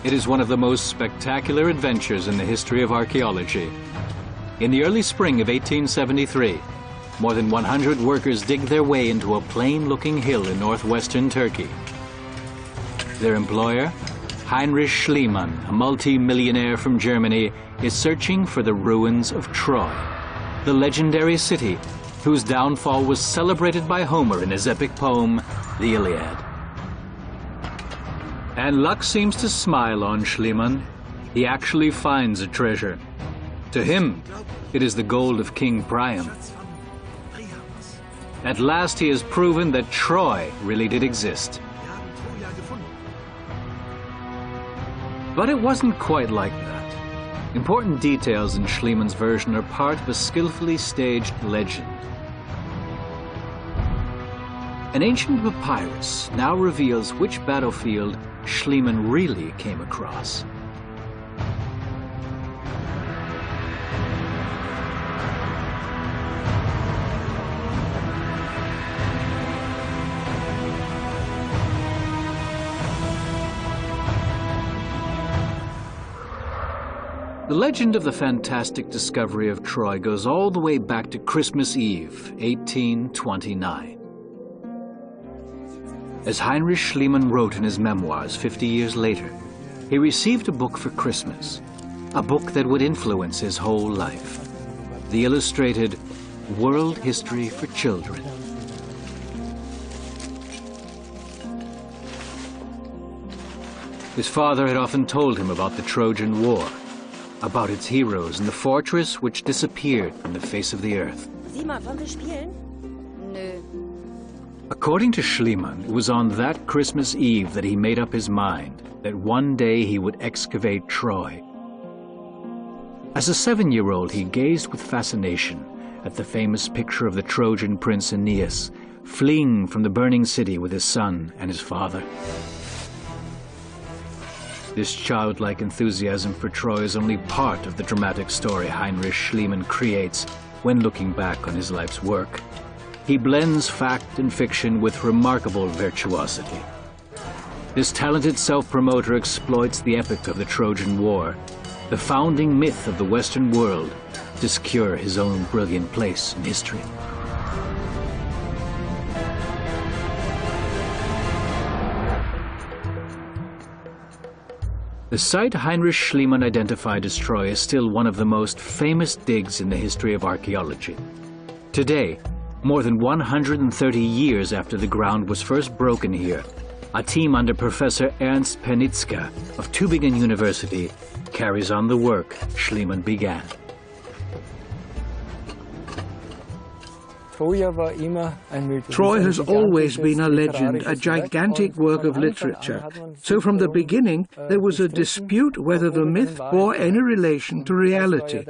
It is one of the most spectacular adventures in the history of archaeology. In the early spring of 1873, more than 100 workers dig their way into a plain-looking hill in northwestern Turkey. Their employer, Heinrich Schliemann, a multi-millionaire from Germany, is searching for the ruins of Troy, the legendary city whose downfall was celebrated by Homer in his epic poem, the Iliad. And luck seems to smile on Schliemann. He actually finds a treasure. To him, it is the gold of King Priam. At last he has proven that Troy really did exist. But it wasn't quite like that. Important details in Schliemann's version are part of a skillfully staged legend. An ancient papyrus now reveals which battlefield Schliemann really came across. The legend of the fantastic discovery of Troy goes all the way back to Christmas Eve, 1829. As Heinrich Schliemann wrote in his memoirs 50 years later, he received a book for Christmas, a book that would influence his whole life, the illustrated World History for Children. His father had often told him about the Trojan War, about its heroes and the fortress which disappeared from the face of the earth. According to Schliemann, it was on that Christmas Eve that he made up his mind that one day he would excavate Troy. As a 7-year-old, he gazed with fascination at the famous picture of the Trojan prince Aeneas fleeing from the burning city with his son and his father. This childlike enthusiasm for Troy is only part of the dramatic story Heinrich Schliemann creates when looking back on his life's work. He blends fact and fiction with remarkable virtuosity. This talented self-promoter exploits the epic of the Trojan War, the founding myth of the Western world, to secure his own brilliant place in history. The site Heinrich Schliemann identified as Troy is still one of the most famous digs in the history of archaeology. Today, more than 130 years after the ground was first broken here, a team under Professor Ernst Pernitzka of Tübingen University carries on the work Schliemann began. Troy has always been a legend, a gigantic work of literature. So from the beginning, there was a dispute whether the myth bore any relation to reality.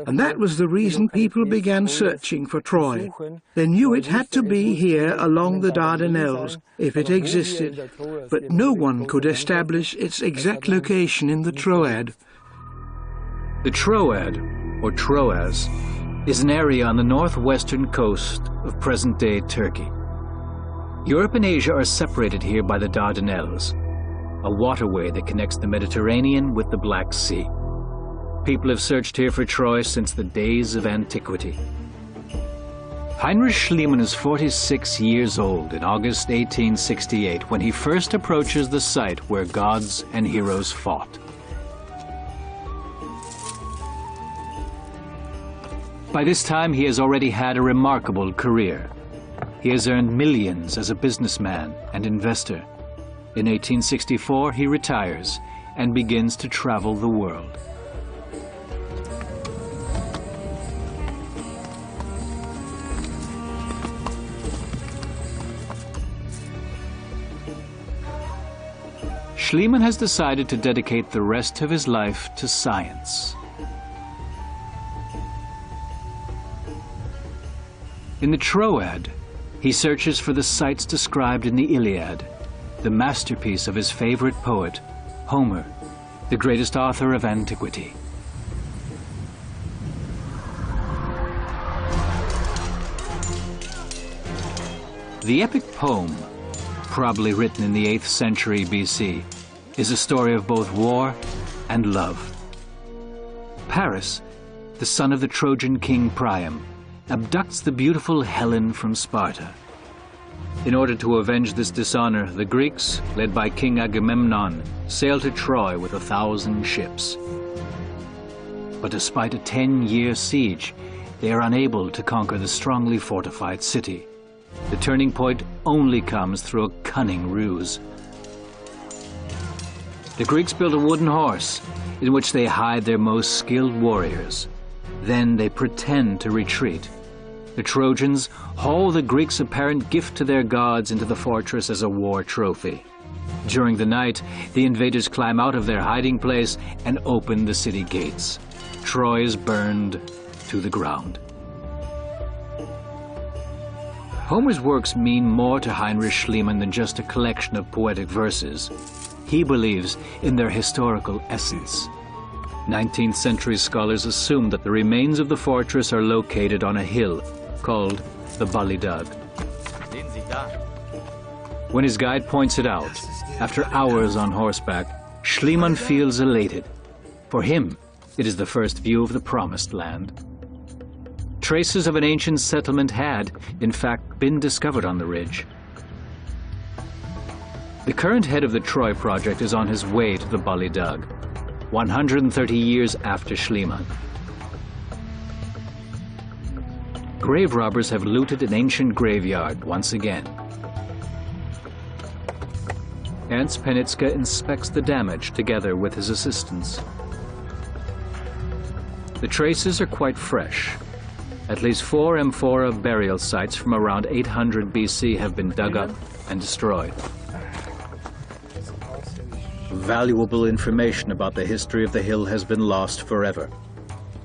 And that was the reason people began searching for Troy. They knew it had to be here along the Dardanelles, if it existed. But no one could establish its exact location in the Troad. The Troad, or Troas, is an area on the northwestern coast of present-day Turkey. Europe and Asia are separated here by the Dardanelles, a waterway that connects the Mediterranean with the Black Sea. People have searched here for Troy since the days of antiquity. Heinrich Schliemann is 46 years old in August 1868 when he first approaches the site where gods and heroes fought. By this time, he has already had a remarkable career. He has earned millions as a businessman and investor. In 1864, he retires and begins to travel the world. Schliemann has decided to dedicate the rest of his life to science. In the Troad, he searches for the sites described in the Iliad, the masterpiece of his favorite poet, Homer, the greatest author of antiquity. The epic poem, probably written in the 8th century BC, is a story of both war and love. Paris, the son of the Trojan king Priam, abducts the beautiful Helen from Sparta. In order to avenge this dishonor, the Greeks, led by King Agamemnon, sail to Troy with 1,000 ships. But despite a 10-year siege, they are unable to conquer the strongly fortified city. The turning point only comes through a cunning ruse. The Greeks build a wooden horse in which they hide their most skilled warriors. Then they pretend to retreat. The Trojans haul the Greeks' apparent gift to their gods into the fortress as a war trophy. During the night, the invaders climb out of their hiding place and open the city gates. Troy is burned to the ground. Homer's works mean more to Heinrich Schliemann than just a collection of poetic verses. He believes in their historical essence. 19th century scholars assume that the remains of the fortress are located on a hill called the Balli-Dagh. When his guide points it out, after hours on horseback, Schliemann feels elated. For him, it is the first view of the Promised Land. Traces of an ancient settlement had, in fact, been discovered on the ridge. The current head of the Troy project is on his way to the Balli-Dagh, 130 years after Schliemann. Grave robbers have looted an ancient graveyard once again. Ernst Penitzka inspects the damage together with his assistants. The traces are quite fresh. At least 4 amphora burial sites from around 800 BC have been dug up and destroyed. Valuable information about the history of the hill has been lost forever.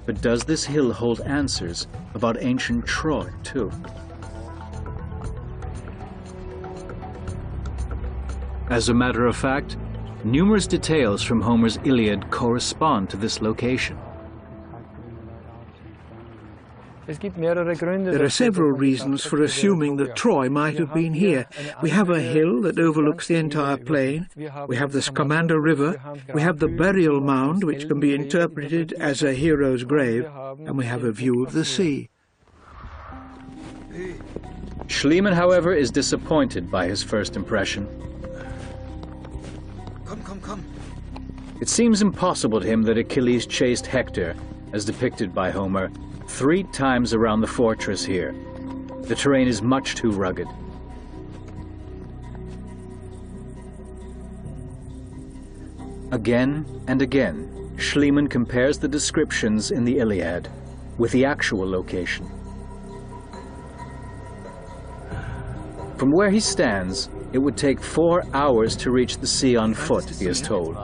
But does this hill hold answers about ancient Troy, too? As a matter of fact, numerous details from Homer's Iliad correspond to this location. There are several reasons for assuming that Troy might have been here. We have a hill that overlooks the entire plain, we have the Scamander River, we have the burial mound, which can be interpreted as a hero's grave, and we have a view of the sea. Schliemann, however, is disappointed by his first impression. It seems impossible to him that Achilles chased Hector, as depicted by Homer, 3 times around the fortress here. The terrain is much too rugged. Again and again, Schliemann compares the descriptions in the Iliad with the actual location. From where he stands, it would take 4 hours to reach the sea on foot, he is told.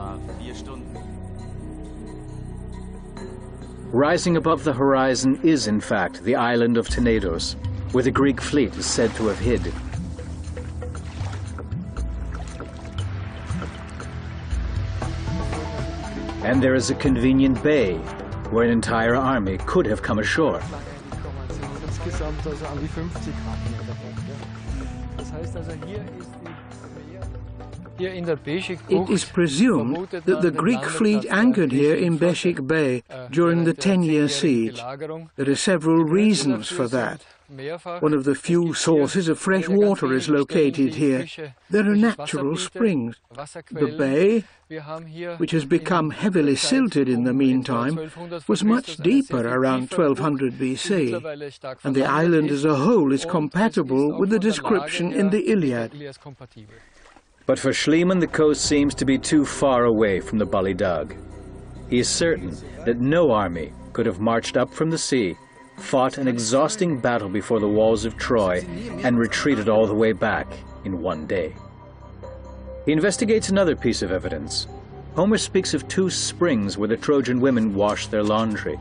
Rising above the horizon is, in fact, the island of Tenedos, where the Greek fleet is said to have hid. And there is a convenient bay where an entire army could have come ashore. It is presumed that the Greek fleet anchored here in Beshik Bay during the 10-year siege. There are several reasons for that. One of the few sources of fresh water is located here. There are natural springs. The bay, which has become heavily silted in the meantime, was much deeper around 1200 BC, and the island as a whole is compatible with the description in the Iliad. But for Schliemann, the coast seems to be too far away from the Balli-Dagh. He is certain that no army could have marched up from the sea, fought an exhausting battle before the walls of Troy, and retreated all the way back in one day. He investigates another piece of evidence. Homer speaks of 2 springs where the Trojan women washed their laundry.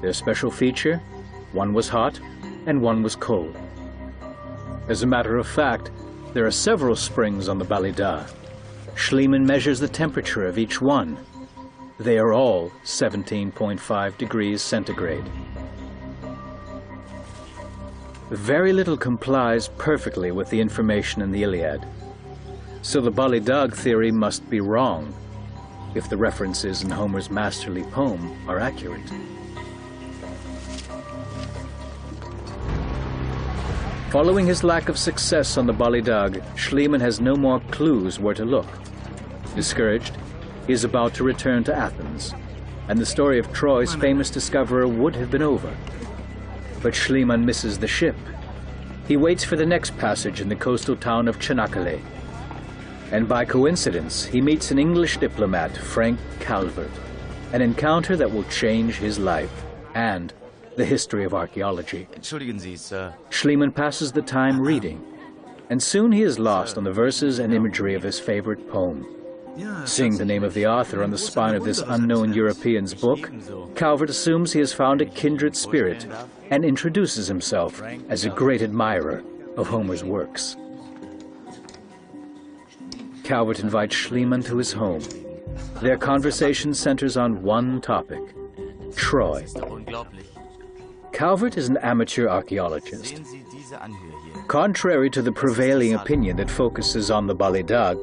Their special feature? One was hot and one was cold. As a matter of fact, there are several springs on the Balli-Dagh. Schliemann measures the temperature of each one. They are all 17.5 degrees centigrade. Very little complies perfectly with the information in the Iliad. So the Balli-Dagh theory must be wrong, if the references in Homer's masterly poem are accurate. Following his lack of success on the Ballydag, Schliemann has no more clues where to look. Discouraged, he is about to return to Athens, and the story of Troy's famous discoverer would have been over. But Schliemann misses the ship. He waits for the next passage in the coastal town of Çanakkale. And by coincidence, he meets an English diplomat, Frank Calvert, an encounter that will change his life and the history of archaeology. Entschuldigen Sie, sir. Schliemann passes the time reading, and soon he is lost on the verses and imagery of his favorite poem. Seeing the name of the author on the spine of this unknown European's book, Calvert assumes he has found a kindred spirit and introduces himself as a great admirer of Homer's works. Calvert invites Schliemann to his home. Their conversation centers on one topic: Troy. Calvert is an amateur archaeologist. Contrary to the prevailing opinion that focuses on the Ballydag,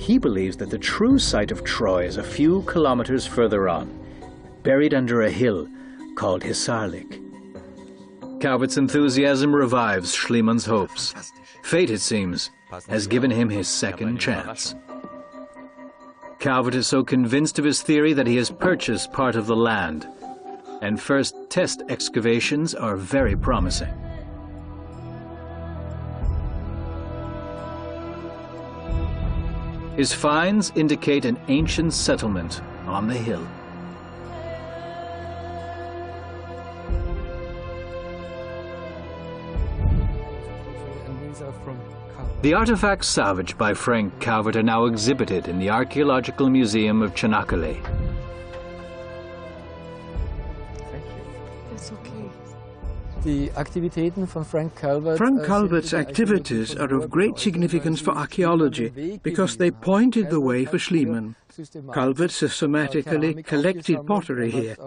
he believes that the true site of Troy is a few kilometers further on, buried under a hill called Hisarlik. Calvert's enthusiasm revives Schliemann's hopes. Fate, it seems, has given him his second chance. Calvert is so convinced of his theory that he has purchased part of the land, and first test excavations are very promising. His finds indicate an ancient settlement on the hill. The artifacts salvaged by Frank Calvert are now exhibited in the Archaeological Museum of Çanakkale. Frank Calvert's activities are of great significance for archaeology because they pointed the way for Schliemann. Calvert systematically collected pottery here,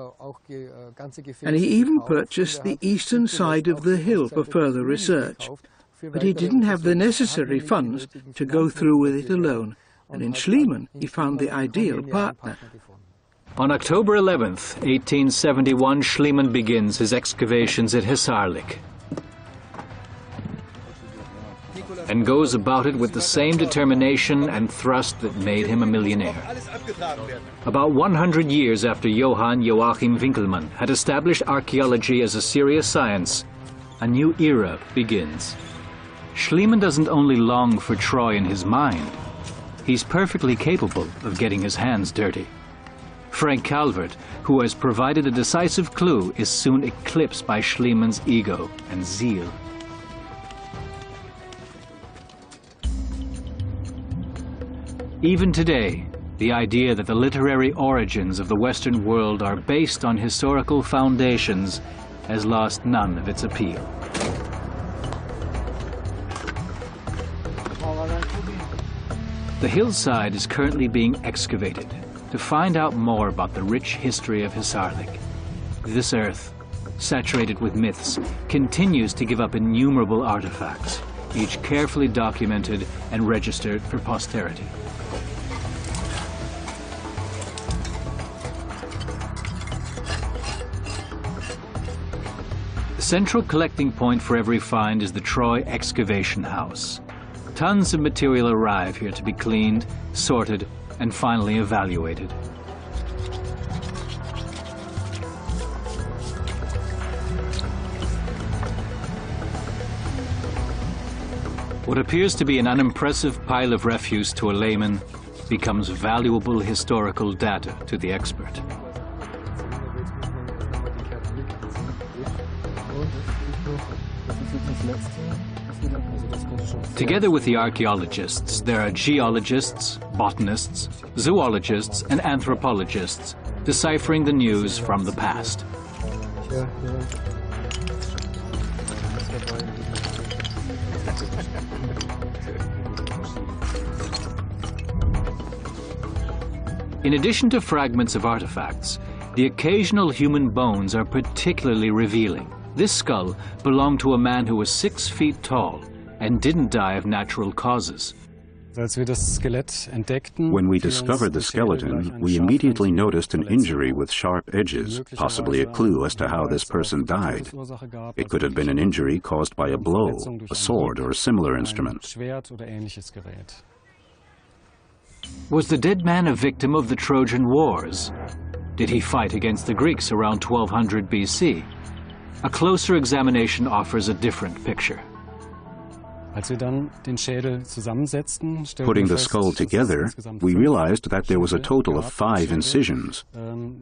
and he even purchased the eastern side of the hill for further research. But he didn't have the necessary funds to go through with it alone, and in Schliemann he found the ideal partner. On October 11th, 1871, Schliemann begins his excavations at Hisarlik and goes about it with the same determination and thrust that made him a millionaire. About 100 years after Johann Joachim Winckelmann had established archaeology as a serious science, a new era begins. Schliemann doesn't only long for Troy in his mind, he's perfectly capable of getting his hands dirty. Frank Calvert, who has provided a decisive clue, is soon eclipsed by Schliemann's ego and zeal. Even today, the idea that the literary origins of the Western world are based on historical foundations has lost none of its appeal. The hillside is currently being excavated to find out more about the rich history of Hisarlik. This earth, saturated with myths, continues to give up innumerable artifacts, each carefully documented and registered for posterity. The central collecting point for every find is the Troy Excavation House. Tons of material arrive here to be cleaned, sorted, and finally evaluated. What appears to be an unimpressive pile of refuse to a layman becomes valuable historical data to the expert. Together with the archaeologists, there are geologists, botanists, zoologists, and anthropologists deciphering the news from the past. In addition to fragments of artifacts, the occasional human bones are particularly revealing. This skull belonged to a man who was 6 feet tall and didn't die of natural causes. When we discovered the skeleton, we immediately noticed an injury with sharp edges, possibly a clue as to how this person died. It could have been an injury caused by a blow, a sword, or a similar instrument. Was the dead man a victim of the Trojan Wars? Did he fight against the Greeks around 1200 BC? A closer examination offers a different picture. Putting the skull together, we realized that there was a total of 5 incisions.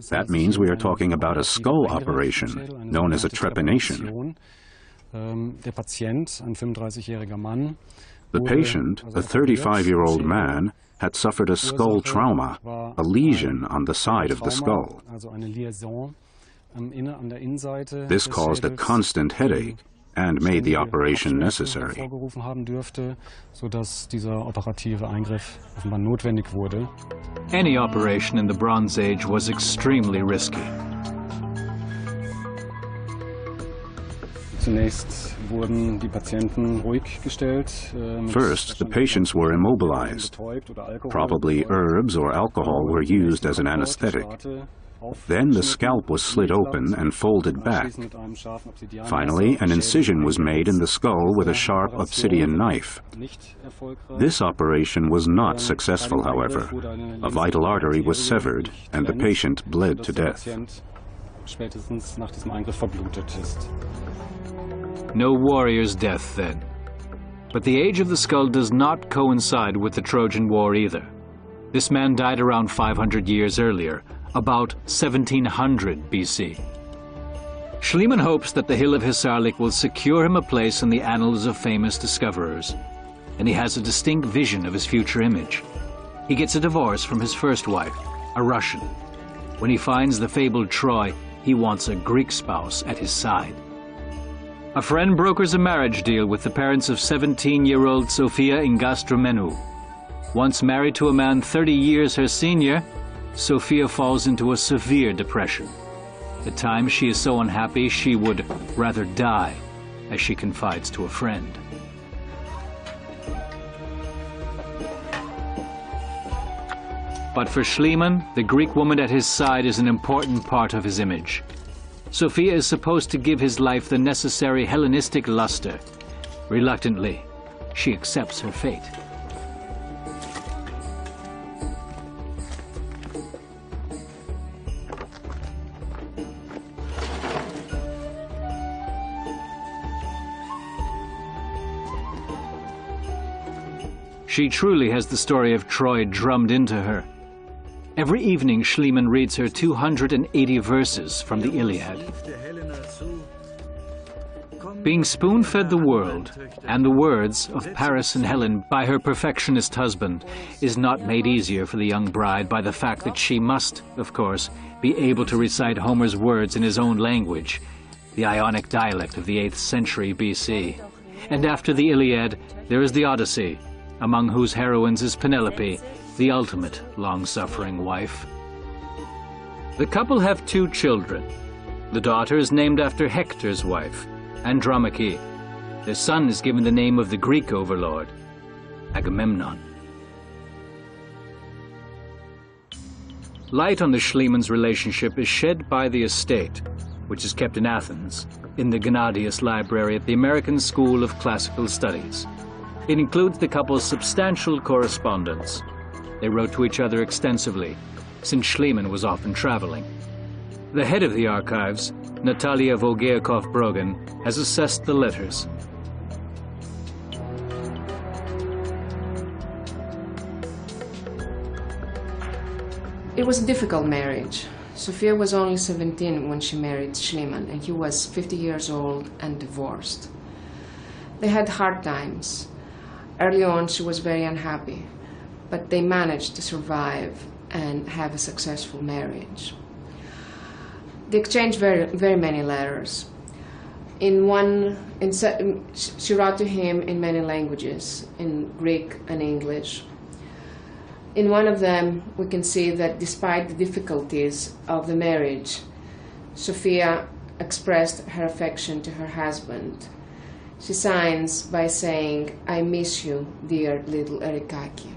That means we are talking about a skull operation, known as a trepanation. The patient, a 35-year-old man, had suffered a skull trauma, a lesion on the side of the skull. This caused a constant headache and made the operation necessary. Any operation in the Bronze Age was extremely risky. First, the patients were immobilized. Probably herbs or alcohol were used as an anesthetic. Then the scalp was slit open and folded back. Finally, an incision was made in the skull with a sharp obsidian knife. This operation was not successful, however. A vital artery was severed, and the patient bled to death. No warrior's death, then. But the age of the skull does not coincide with the Trojan War either. This man died around 500 years earlier, about 1700 BC. Schliemann hopes that the Hill of Hissarlik will secure him a place in the annals of famous discoverers, and he has a distinct vision of his future image. He gets a divorce from his first wife, a Russian. When he finds the fabled Troy, he wants a Greek spouse at his side. A friend brokers a marriage deal with the parents of 17-year-old Sophia Ingastromenou. Once married to a man 30 years her senior, Sophia falls into a severe depression. At times she is so unhappy she would rather die, as she confides to a friend. But for Schliemann, the Greek woman at his side is an important part of his image. Sophia is supposed to give his life the necessary Hellenistic luster. Reluctantly, she accepts her fate. She truly has the story of Troy drummed into her. Every evening, Schliemann reads her 280 verses from the Iliad. Being spoon-fed the world and the words of Paris and Helen by her perfectionist husband is not made easier for the young bride by the fact that she must, of course, be able to recite Homer's words in his own language, the Ionic dialect of the 8th century BC. And after the Iliad, there is the Odyssey, among whose heroines is Penelope, the ultimate long-suffering wife. The couple have 2 children. The daughter is named after Hector's wife, Andromache. Their son is given the name of the Greek overlord, Agamemnon. Light on the Schliemann's relationship is shed by the estate, which is kept in Athens, in the Gennadius Library at the American School of Classical Studies. It includes the couple's substantial correspondence. They wrote to each other extensively, since Schliemann was often traveling. The head of the archives, Natalia Vogeakov-Brogan, has assessed the letters. It was a difficult marriage. Sophia was only 17 when she married Schliemann, and he was 50 years old and divorced. They had hard times. Early on, she was very unhappy, but they managed to survive and have a successful marriage. They exchanged very many letters. She wrote to him in many languages, in Greek and English. In one of them, we can see that despite the difficulties of the marriage, Sophia expressed her affection to her husband, She signs by saying, "I miss you, dear little Erikaki."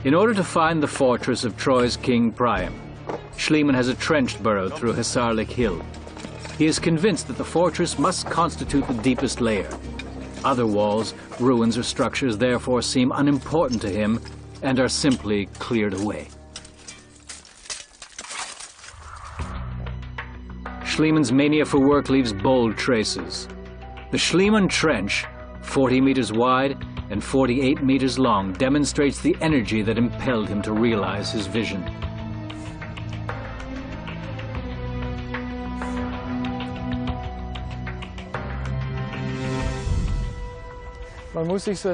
In order to find the fortress of Troy's king Priam, Schliemann has a trench burrowed through Hissarlik Hill. He is convinced that the fortress must constitute the deepest layer. Other walls, ruins, or structures therefore seem unimportant to him and are simply cleared away. Schliemann's mania for work leaves bold traces. The Schliemann Trench, 40 meters wide and 48 meters long, demonstrates the energy that impelled him to realize his vision.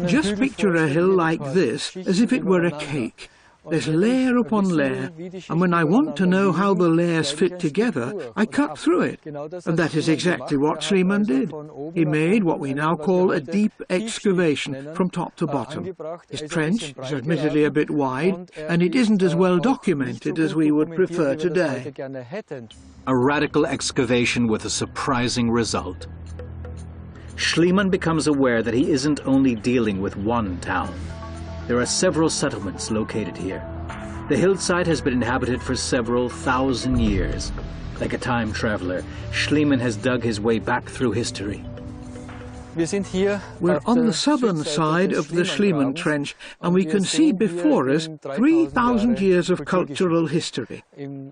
Just picture a hill like this as if it were a cake. There's layer upon layer, and when I want to know how the layers fit together, I cut through it. And that is exactly what Schliemann did. He made what we now call a deep excavation from top to bottom. His trench is admittedly a bit wide, and it isn't as well documented as we would prefer today. A radical excavation with a surprising result. Schliemann becomes aware that he isn't only dealing with one town. There are several settlements located here. The hillside has been inhabited for several thousand years. Like a time traveler, Schliemann has dug his way back through history. We're on the southern side of the Schliemann Trench, and we can see before us 3,000 years of cultural history.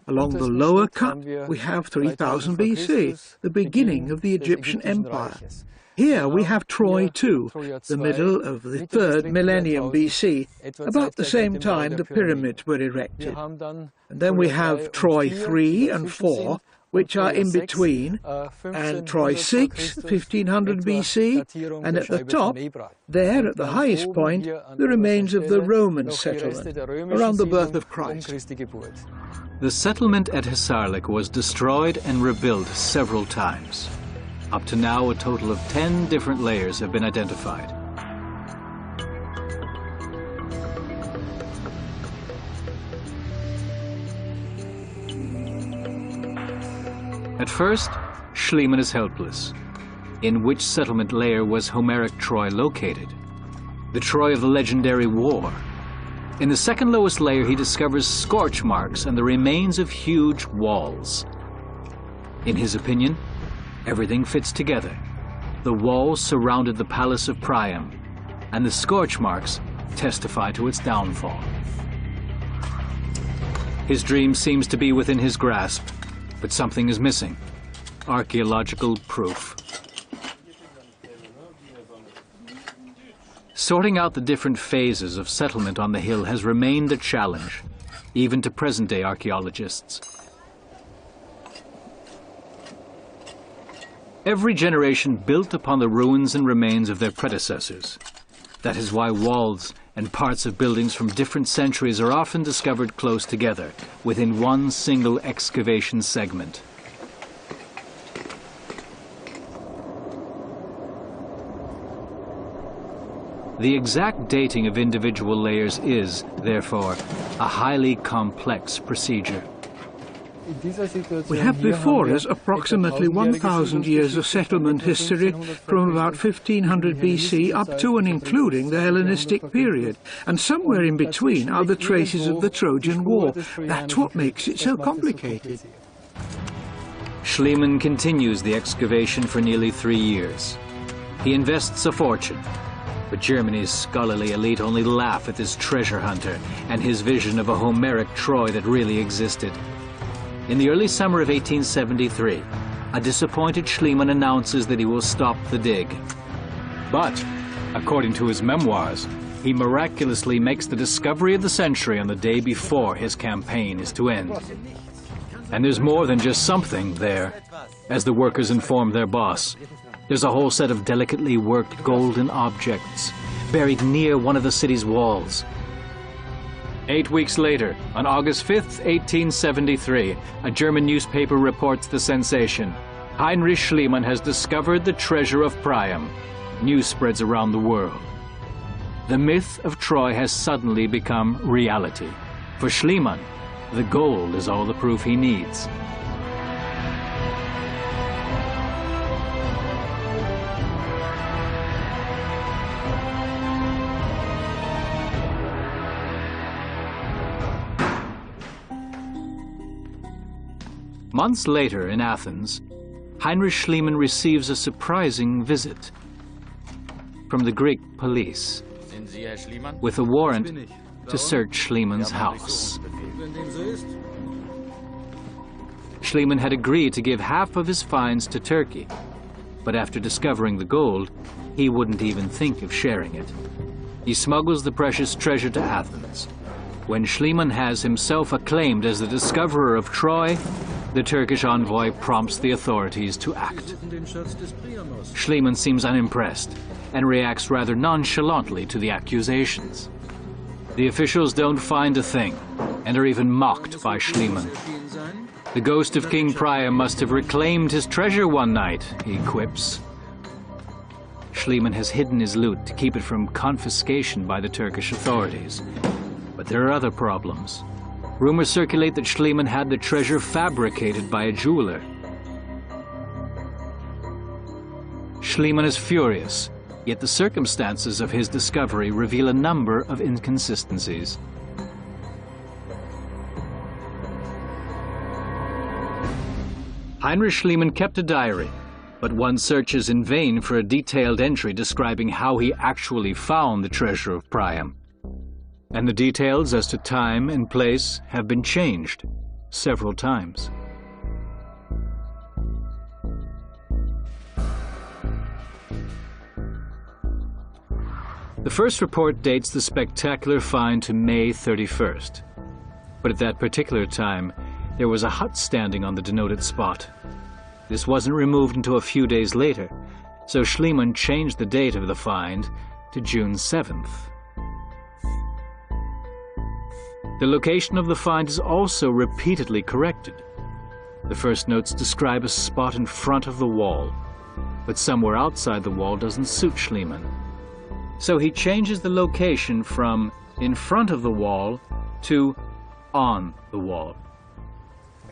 Along the lower cut, we have 3000 BC, the beginning of the Egyptian Empire. Here we have Troy too, the middle of the 3rd millennium BC, about the same time the pyramids were erected. And then we have Troy 3 and 4, which are in between, and Troy 6, 1500 BC, and at the top, there at the highest point, the remains of the Roman settlement, around the birth of Christ. The settlement at Hissarlik was destroyed and rebuilt several times. Up to now, a total of 10 different layers have been identified. At first, Schliemann is helpless. In which settlement layer was Homeric Troy located? The Troy of the legendary war. In the second lowest layer, he discovers scorch marks and the remains of huge walls. In his opinion, everything fits together. The walls surrounded the palace of Priam, and the scorch marks testify to its downfall. His dream seems to be within his grasp, but something is missing: archaeological proof. Sorting out the different phases of settlement on the hill has remained a challenge, even to present-day archaeologists. Every generation built upon the ruins and remains of their predecessors. That is why walls and parts of buildings from different centuries are often discovered close together, within one single excavation segment. The exact dating of individual layers is, therefore, a highly complex procedure. We have before us approximately 1,000 years of settlement history from about 1500 BC up to and including the Hellenistic period, and somewhere in between are the traces of the Trojan War. That's what makes it so complicated. Schliemann continues the excavation for nearly 3 years. He invests a fortune, but Germany's scholarly elite only laugh at this treasure hunter and his vision of a Homeric Troy that really existed. In the early summer of 1873, a disappointed Schliemann announces that he will stop the dig. But, according to his memoirs, he miraculously makes the discovery of the century on the day before his campaign is to end. And there's more than just something there, as the workers inform their boss. There's a whole set of delicately worked golden objects buried near one of the city's walls. 8 weeks later, on August 5th, 1873, a German newspaper reports the sensation. Heinrich Schliemann has discovered the treasure of Priam. News spreads around the world. The myth of Troy has suddenly become reality. For Schliemann, the gold is all the proof he needs. Months later in Athens, Heinrich Schliemann receives a surprising visit from the Greek police with a warrant to search Schliemann's house. Schliemann had agreed to give half of his finds to Turkey, but after discovering the gold, he wouldn't even think of sharing it. He smuggles the precious treasure to Athens. When Schliemann has himself acclaimed as the discoverer of Troy, the Turkish envoy prompts the authorities to act. Schliemann seems unimpressed and reacts rather nonchalantly to the accusations. The officials don't find a thing and are even mocked by Schliemann. The ghost of King Priam must have reclaimed his treasure one night, he quips. Schliemann has hidden his loot to keep it from confiscation by the Turkish authorities. But there are other problems. Rumors circulate that Schliemann had the treasure fabricated by a jeweler. Schliemann is furious, yet the circumstances of his discovery reveal a number of inconsistencies. Heinrich Schliemann kept a diary, but one searches in vain for a detailed entry describing how he actually found the treasure of Priam. And the details as to time and place have been changed several times. The first report dates the spectacular find to May 31st. But at that particular time, there was a hut standing on the denoted spot. This wasn't removed until a few days later, so Schliemann changed the date of the find to June 7th. The location of the find is also repeatedly corrected. The first notes describe a spot in front of the wall, but somewhere outside the wall doesn't suit Schliemann. So he changes the location from in front of the wall to on the wall.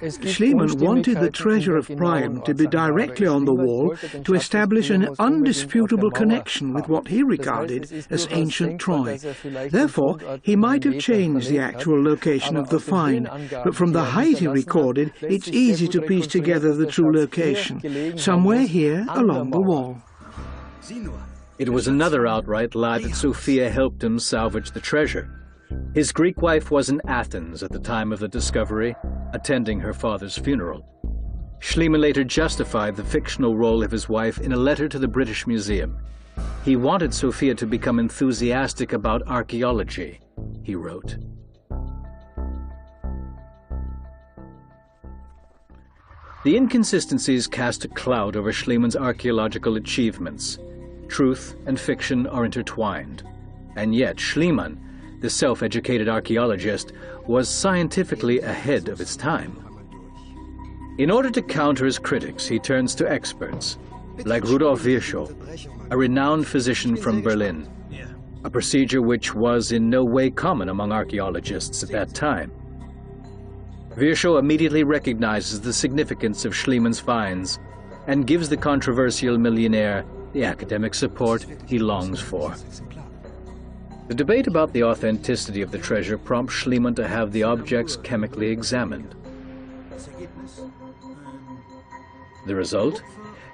Schliemann wanted the treasure of Priam to be directly on the wall to establish an undisputable connection with what he regarded as ancient Troy. Therefore, he might have changed the actual location of the find, but from the height he recorded, it's easy to piece together the true location, somewhere here along the wall. It was another outright lie that Sophia helped him salvage the treasure. His Greek wife was in Athens at the time of the discovery, attending her father's funeral. Schliemann later justified the fictional role of his wife in a letter to the British Museum. He wanted Sophia to become enthusiastic about archaeology, he wrote. The inconsistencies cast a cloud over Schliemann's archaeological achievements. Truth and fiction are intertwined, and yet Schliemann, the self-educated archaeologist, was scientifically ahead of its time. In order to counter his critics, he turns to experts, like Rudolf Virchow, a renowned physician from Berlin, a procedure which was in no way common among archaeologists at that time. Virchow immediately recognizes the significance of Schliemann's finds and gives the controversial millionaire the academic support he longs for. The debate about the authenticity of the treasure prompts Schliemann to have the objects chemically examined. The result?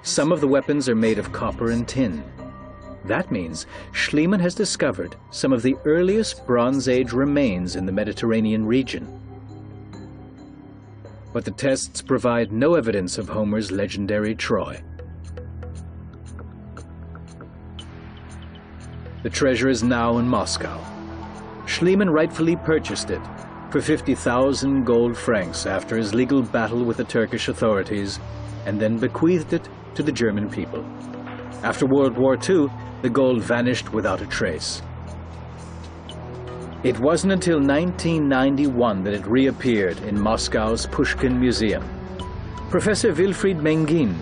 Some of the weapons are made of copper and tin. That means Schliemann has discovered some of the earliest Bronze Age remains in the Mediterranean region. But the tests provide no evidence of Homer's legendary Troy. The treasure is now in Moscow. Schliemann rightfully purchased it for 50,000 gold francs after his legal battle with the Turkish authorities, and then bequeathed it to the German people. After World War II, the gold vanished without a trace. It wasn't until 1991 that it reappeared in Moscow's Pushkin Museum. Professor Wilfried Mengin,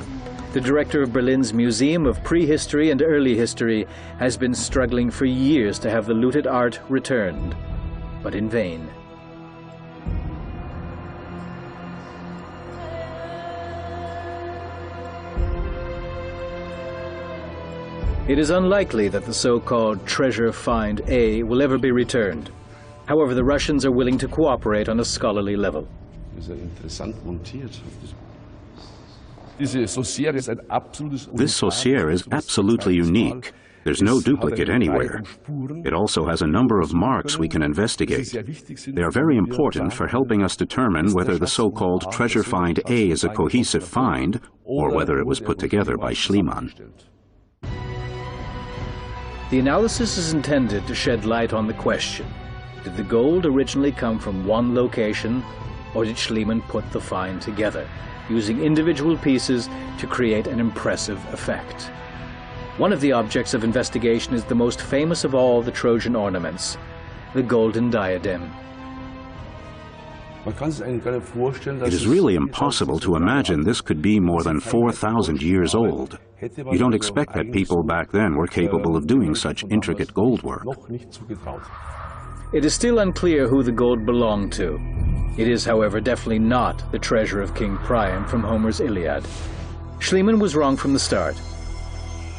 the director of Berlin's Museum of Prehistory and Early History, has been struggling for years to have the looted art returned, but in vain. It is unlikely that the so-called Treasure Find A will ever be returned. However, the Russians are willing to cooperate on a scholarly level. This saucier is absolutely unique. There's no duplicate anywhere. It also has a number of marks we can investigate. They are very important for helping us determine whether the so-called treasure find A is a cohesive find or whether it was put together by Schliemann. The analysis is intended to shed light on the question: did the gold originally come from one location, or did Schliemann put the find together, using individual pieces to create an impressive effect? One of the objects of investigation is the most famous of all the Trojan ornaments, the golden diadem. It is really impossible to imagine this could be more than 4,000 years old. You don't expect that people back then were capable of doing such intricate gold work. It is still unclear who the gold belonged to. It is, however, definitely not the treasure of King Priam from Homer's Iliad. Schliemann was wrong from the start.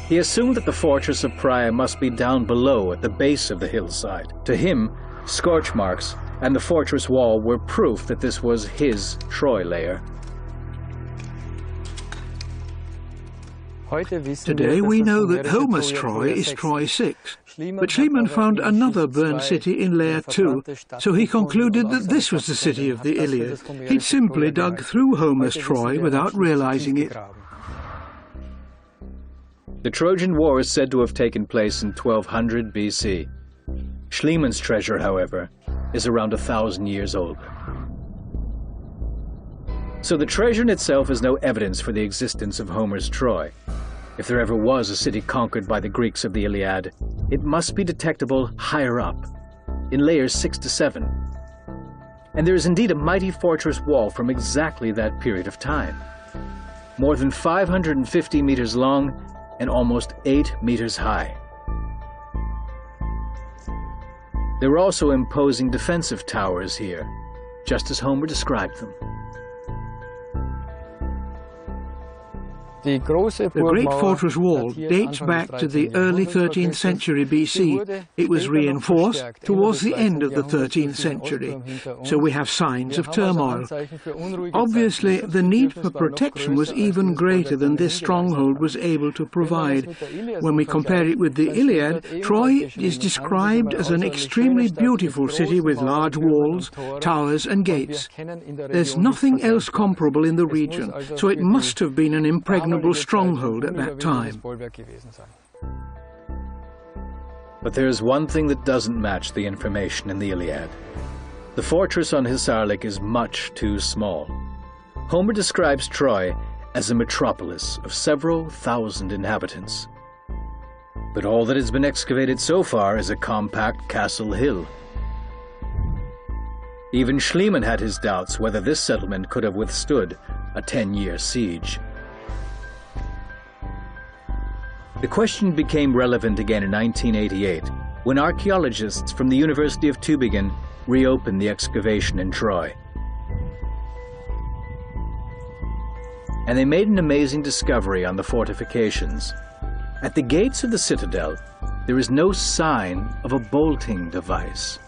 He assumed that the fortress of Priam must be down below at the base of the hillside. To him, scorch marks and the fortress wall were proof that this was his Troy lair. Today we know that Homer's Troy is Troy 6, but Schliemann found another burned city in Lair 2, so he concluded that this was the city of the Iliad. He'd simply dug through Homer's Troy without realizing it. The Trojan War is said to have taken place in 1200 BC. Schliemann's treasure, however, is around 1,000 years old. So the treasure in itself is no evidence for the existence of Homer's Troy. If there ever was a city conquered by the Greeks of the Iliad, it must be detectable higher up, in layers 6 to 7. And there is indeed a mighty fortress wall from exactly that period of time. More than 550 meters long and almost 8 meters high. There were also imposing defensive towers here, just as Homer described them. The great fortress wall dates back to the early 13th century BC. It was reinforced towards the end of the 13th century, so we have signs of turmoil. Obviously, the need for protection was even greater than this stronghold was able to provide. When we compare it with the Iliad, Troy is described as an extremely beautiful city with large walls, towers and gates. There's nothing else comparable in the region, so it must have been an impregnable stronghold at that time. But there is one thing that doesn't match the information in the Iliad. The fortress on Hisarlik is much too small. Homer describes Troy as a metropolis of several thousand inhabitants. But all that has been excavated so far is a compact castle hill. Even Schliemann had his doubts whether this settlement could have withstood a 10-year siege. The question became relevant again in 1988, when archaeologists from the University of Tübingen reopened the excavation in Troy. And they made an amazing discovery on the fortifications. At the gates of the citadel, there is no sign of a bolting device.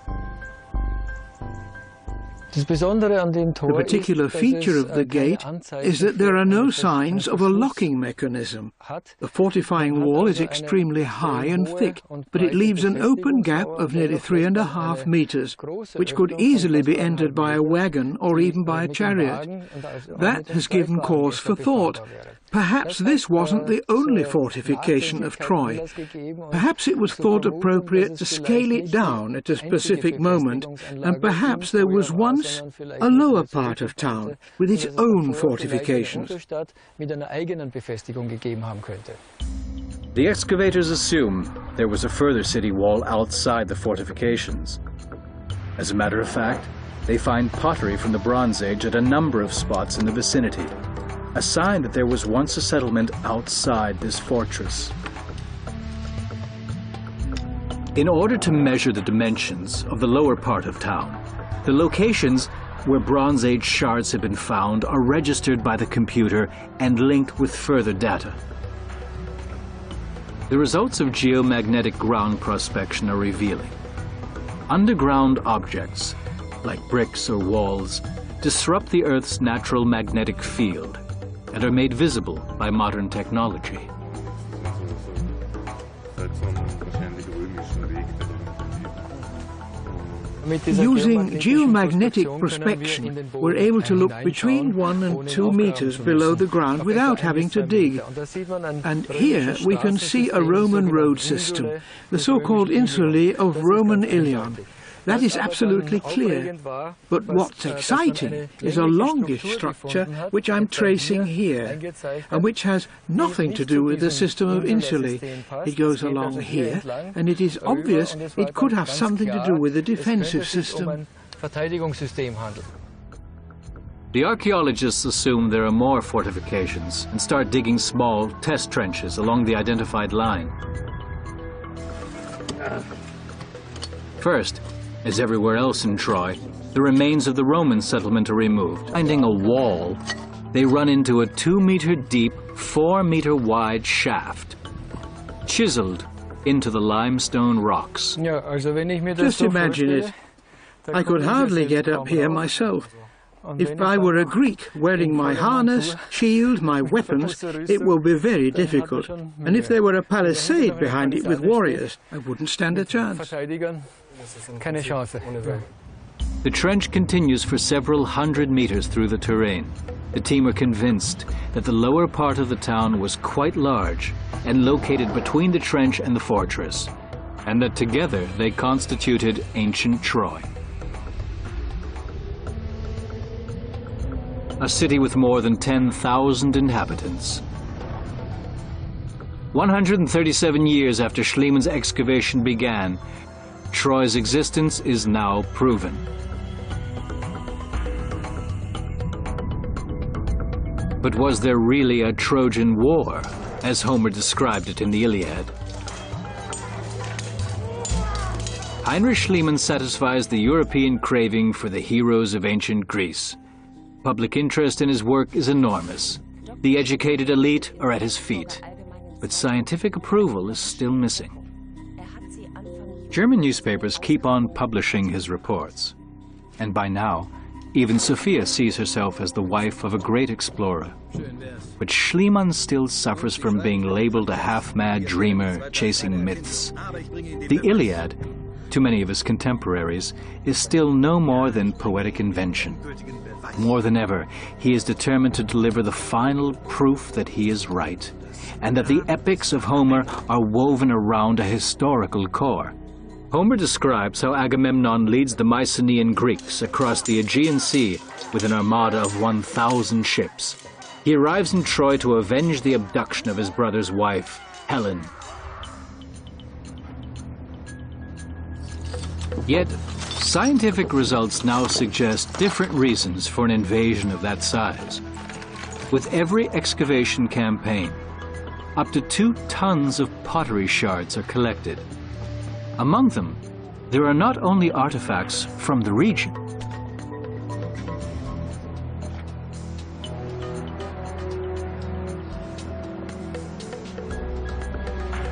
The particular feature of the gate is that there are no signs of a locking mechanism. The fortifying wall is extremely high and thick, but it leaves an open gap of nearly 3.5 meters, which could easily be entered by a wagon or even by a chariot. That has given cause for thought. Perhaps this wasn't the only fortification of Troy. Perhaps it was thought appropriate to scale it down at a specific moment, and perhaps there was once a lower part of town with its own fortifications. The excavators assume there was a further city wall outside the fortifications. As a matter of fact, they find pottery from the Bronze Age at a number of spots in the vicinity, a sign that there was once a settlement outside this fortress. In order to measure the dimensions of the lower part of town, the locations where Bronze Age shards have been found are registered by the computer and linked with further data. The results of geomagnetic ground prospection are revealing. Underground objects, like bricks or walls, disrupt the Earth's natural magnetic field and are made visible by modern technology. Using geomagnetic prospection, we're able to look between 1 and 2 meters below the ground without having to dig. And here we can see a Roman road system, the so-called insulae of Roman Ilion. That is absolutely clear. But what's exciting is a longish structure which I'm tracing here, and which has nothing to do with the system of insulae. It goes along here, and it is obvious it could have something to do with the defensive system. The archaeologists assume there are more fortifications and start digging small test trenches along the identified line. First, as everywhere else in Troy, the remains of the Roman settlement are removed. Finding a wall, they run into a 2-meter deep, 4-meter wide shaft, chiseled into the limestone rocks. Just imagine it. I could hardly get up here myself. If I were a Greek wearing my harness, shield, my weapons, it would be very difficult. And if there were a palisade behind it with warriors, I wouldn't stand a chance. The trench continues for several hundred meters through the terrain. The team are convinced that the lower part of the town was quite large and located between the trench and the fortress, and that together they constituted ancient Troy. A city with more than 10,000 inhabitants. 137 years after Schliemann's excavation began, Troy's existence is now proven. But was there really a Trojan War, as Homer described it in the Iliad? Heinrich Schliemann satisfies the European craving for the heroes of ancient Greece. Public interest in his work is enormous. The educated elite are at his feet, but scientific approval is still missing. German newspapers keep on publishing his reports, and by now, even Sophia sees herself as the wife of a great explorer. But Schliemann still suffers from being labeled a half-mad dreamer chasing myths. The Iliad, to many of his contemporaries, is still no more than poetic invention. More than ever, he is determined to deliver the final proof that he is right, and that the epics of Homer are woven around a historical core. Homer describes how Agamemnon leads the Mycenaean Greeks across the Aegean Sea with an armada of 1,000 ships. He arrives in Troy to avenge the abduction of his brother's wife, Helen. Yet, scientific results now suggest different reasons for an invasion of that size. With every excavation campaign, up to 2 tons of pottery shards are collected. Among them, there are not only artifacts from the region.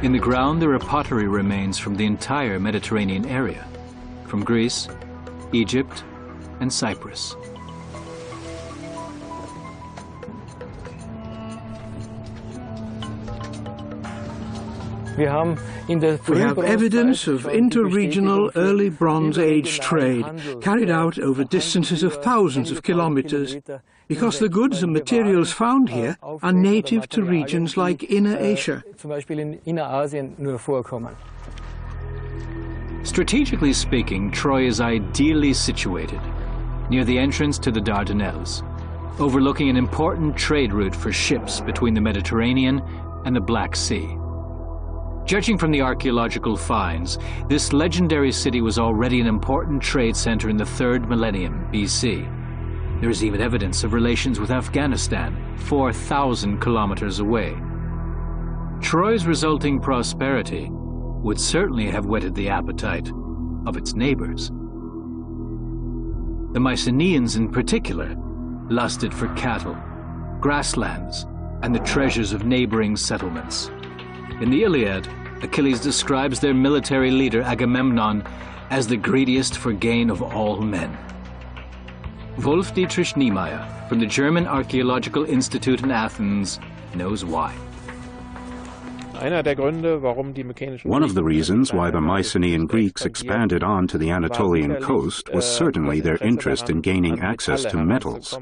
In the ground, there are pottery remains from the entire Mediterranean area, from Greece, Egypt, and Cyprus. We have evidence of interregional early Bronze Age trade carried out over distances of thousands of kilometers, because the goods and materials found here are native to regions like Inner Asia. Strategically speaking, Troy is ideally situated, near the entrance to the Dardanelles, overlooking an important trade route for ships between the Mediterranean and the Black Sea. Judging from the archaeological finds, this legendary city was already an important trade center in the 3rd millennium BC. There is even evidence of relations with Afghanistan, 4,000 kilometers away. Troy's resulting prosperity would certainly have whetted the appetite of its neighbors. The Mycenaeans in particular lusted for cattle, grasslands, and the treasures of neighboring settlements. In the Iliad, Achilles describes their military leader Agamemnon as the greediest for gain of all men. Wolf Dietrich Niemeyer from the German Archaeological Institute in Athens knows why. One of the reasons why the Mycenaean Greeks expanded on to the Anatolian coast was certainly their interest in gaining access to metals.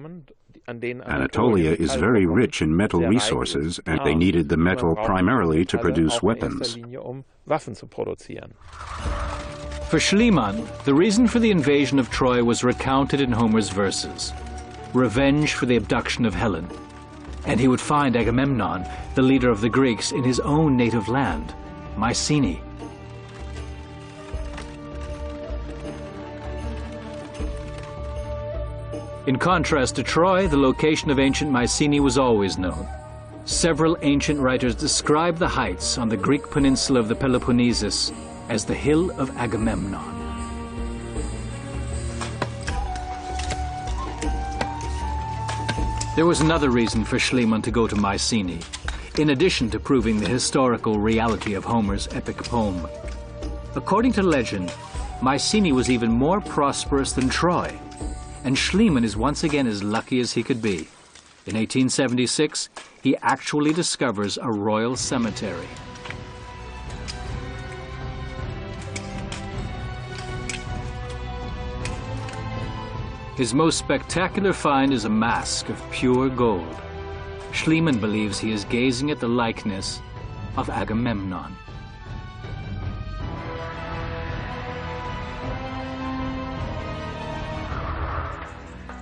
Anatolia is very rich in metal resources, and they needed the metal primarily to produce weapons. For Schliemann, the reason for the invasion of Troy was recounted in Homer's verses: revenge for the abduction of Helen. And he would find Agamemnon, the leader of the Greeks, in his own native land, Mycenae. In contrast to Troy, the location of ancient Mycenae was always known. Several ancient writers describe the heights on the Greek peninsula of the Peloponnesus as the Hill of Agamemnon. There was another reason for Schliemann to go to Mycenae, in addition to proving the historical reality of Homer's epic poem. According to legend, Mycenae was even more prosperous than Troy, and Schliemann is once again as lucky as he could be. In 1876, he actually discovers a royal cemetery. His most spectacular find is a mask of pure gold. Schliemann believes he is gazing at the likeness of Agamemnon.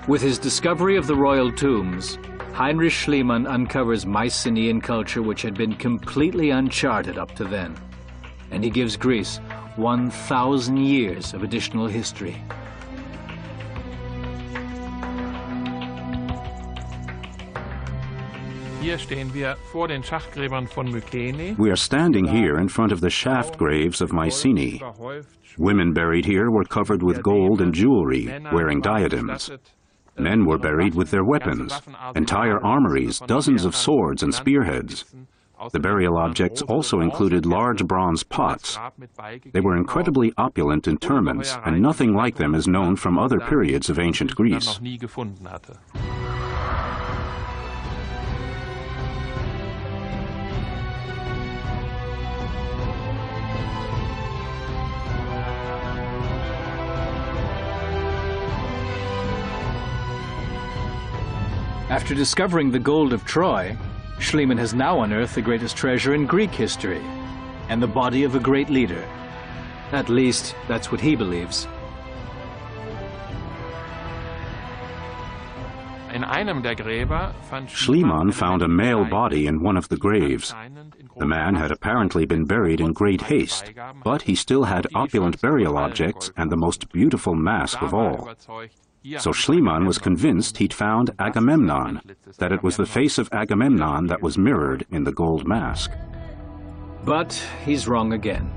With his discovery of the royal tombs, Heinrich Schliemann uncovers Mycenaean culture which had been completely uncharted up to then. And he gives Greece 1,000 years of additional history. We are standing here in front of the shaft graves of Mycenae. Women buried here were covered with gold and jewelry, wearing diadems. Men were buried with their weapons, entire armories, dozens of swords and spearheads. The burial objects also included large bronze pots. They were incredibly opulent in termins, and nothing like them is known from other periods of ancient Greece. After discovering the gold of Troy, Schliemann has now unearthed the greatest treasure in Greek history, and the body of a great leader. At least, that's what he believes. Schliemann found a male body in one of the graves. The man had apparently been buried in great haste, but he still had opulent burial objects and the most beautiful mask of all. So Schliemann was convinced he'd found Agamemnon, that it was the face of Agamemnon that was mirrored in the gold mask. But he's wrong again.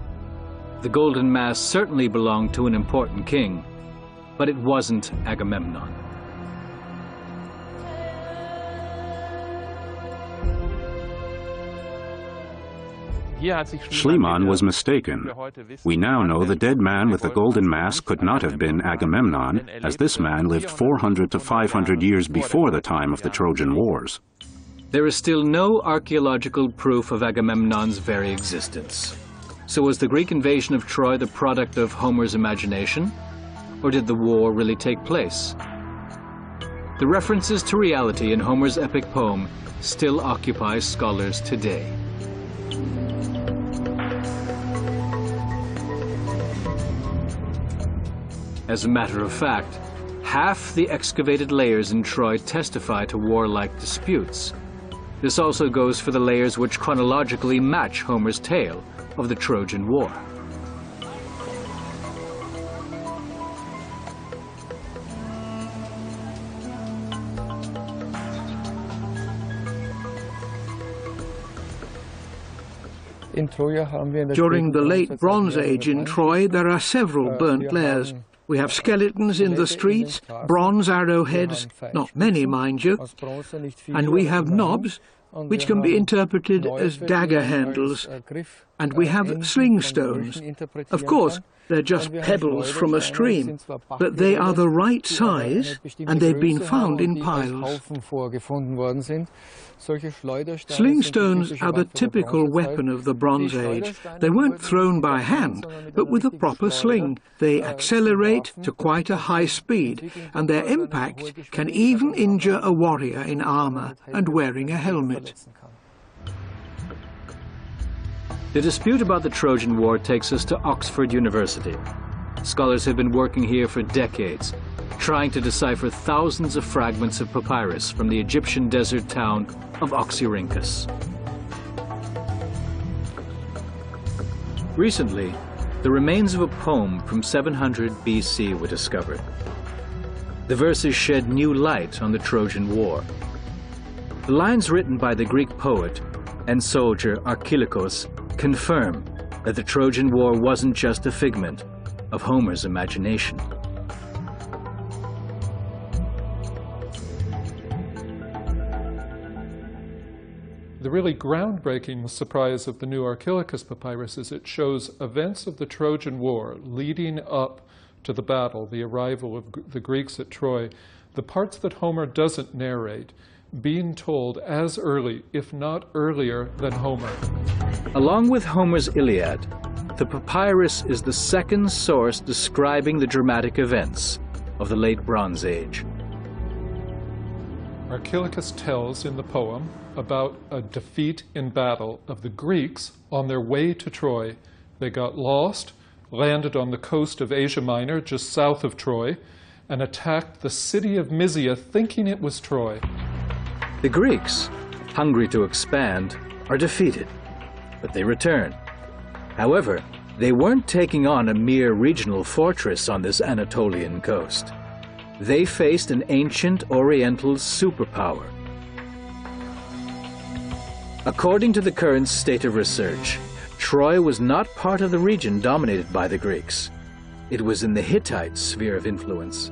The golden mask certainly belonged to an important king, but it wasn't Agamemnon. Schliemann was mistaken. We now know the dead man with the golden mask could not have been Agamemnon, as this man lived 400 to 500 years before the time of the Trojan Wars. There is still no archaeological proof of Agamemnon's very existence. So was the Greek invasion of Troy the product of Homer's imagination, or did the war really take place? The references to reality in Homer's epic poem still occupy scholars today. As a matter of fact, half the excavated layers in Troy testify to warlike disputes. This also goes for the layers which chronologically match Homer's tale of the Trojan War. During the late Bronze Age in Troy, there are several burnt layers. We have skeletons in the streets, bronze arrowheads, not many, mind you, and we have knobs, which can be interpreted as dagger handles, and we have sling stones. Of course, they're just pebbles from a stream, but they are the right size and they've been found in piles. Sling stones are the typical weapon of the Bronze Age. They weren't thrown by hand, but with a proper sling. They accelerate to quite a high speed, and their impact can even injure a warrior in armor and wearing a helmet. The dispute about the Trojan War takes us to Oxford University. Scholars have been working here for decades, trying to decipher thousands of fragments of papyrus from the Egyptian desert town of Oxyrhynchus. Recently, the remains of a poem from 700 BC were discovered. The verses shed new light on the Trojan War. The lines written by the Greek poet and soldier Archilochos confirm that the Trojan War wasn't just a figment of Homer's imagination. The really groundbreaking surprise of the new Archilochus papyrus is it shows events of the Trojan War leading up to the battle, the arrival of the Greeks at Troy, the parts that Homer doesn't narrate, being told as early, if not earlier, than Homer. Along with Homer's Iliad, the papyrus is the second source describing the dramatic events of the Late Bronze Age. Archilochus tells in the poem about a defeat in battle of the Greeks on their way to Troy. They got lost, landed on the coast of Asia Minor, just south of Troy, and attacked the city of Mysia, thinking it was Troy. The Greeks, hungry to expand, are defeated, but they return. However, they weren't taking on a mere regional fortress on this Anatolian coast. They faced an ancient Oriental superpower. According to the current state of research, Troy was not part of the region dominated by the Greeks. It was in the Hittite sphere of influence.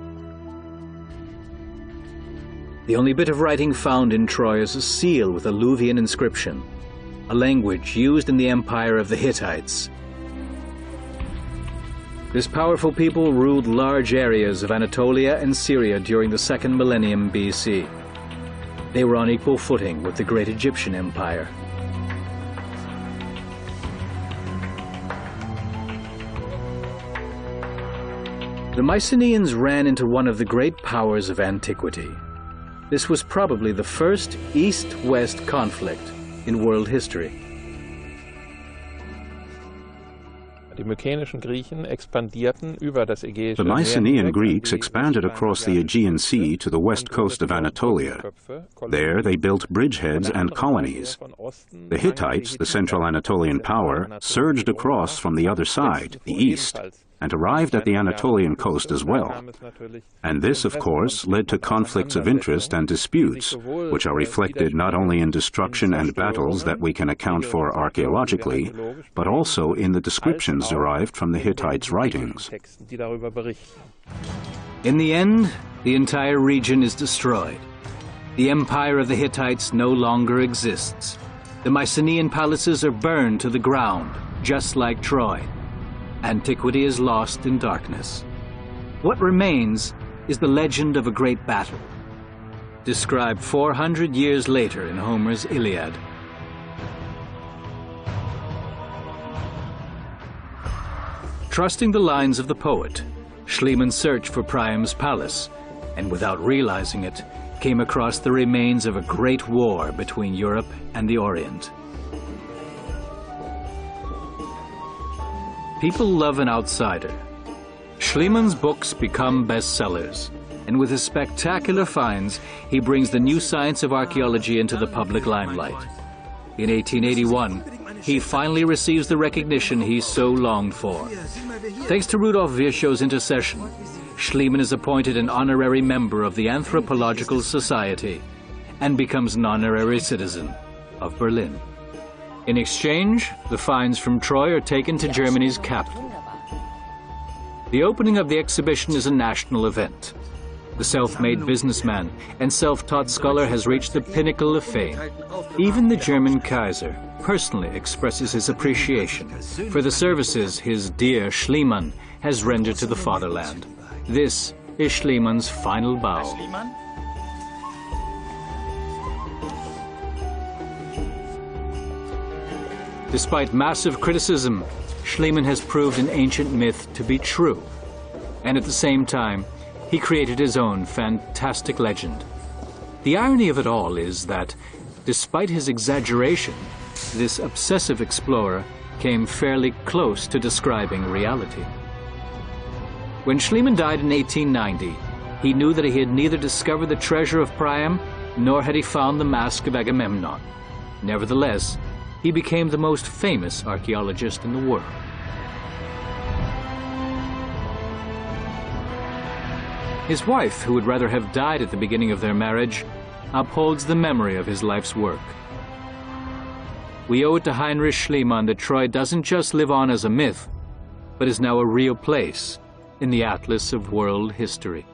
The only bit of writing found in Troy is a seal with a Luwian inscription, a language used in the empire of the Hittites. This powerful people ruled large areas of Anatolia and Syria during the 2nd millennium BC. They were on equal footing with the great Egyptian empire. The Mycenaeans ran into one of the great powers of antiquity. This was probably the first East-West conflict in world history. The Mycenaean Greeks expanded across the Aegean Sea to the west coast of Anatolia. There they built bridgeheads and colonies. The Hittites, the central Anatolian power, surged across from the other side, the east, and arrived at the Anatolian coast as well. And this, of course, led to conflicts of interest and disputes, which are reflected not only in destruction and battles that we can account for archaeologically, but also in the descriptions derived from the Hittites' writings. In the end, the entire region is destroyed. The empire of the Hittites no longer exists. The Mycenaean palaces are burned to the ground, just like Troy. Antiquity is lost in darkness. What remains is the legend of a great battle, described 400 years later in Homer's Iliad. Trusting the lines of the poet, Schliemann searched for Priam's palace, and without realizing it, came across the remains of a great war between Europe and the Orient. People love an outsider. Schliemann's books become bestsellers, and with his spectacular finds, he brings the new science of archaeology into the public limelight. In 1881, he finally receives the recognition he so longed for. Thanks to Rudolf Virchow's intercession, Schliemann is appointed an honorary member of the Anthropological Society and becomes an honorary citizen of Berlin. In exchange, the finds from Troy are taken to Germany's capital. The opening of the exhibition is a national event. The self-made businessman and self-taught scholar has reached the pinnacle of fame. Even the German Kaiser personally expresses his appreciation for the services his dear Schliemann has rendered to the fatherland. This is Schliemann's final bow. Despite massive criticism, Schliemann has proved an ancient myth to be true. And at the same time, he created his own fantastic legend. The irony of it all is that, despite his exaggeration, this obsessive explorer came fairly close to describing reality. When Schliemann died in 1890, he knew that he had neither discovered the treasure of Priam, nor had he found the mask of Agamemnon. Nevertheless, he became the most famous archaeologist in the world. His wife, who would rather have died at the beginning of their marriage, upholds the memory of his life's work. We owe it to Heinrich Schliemann that Troy doesn't just live on as a myth, but is now a real place in the Atlas of world history.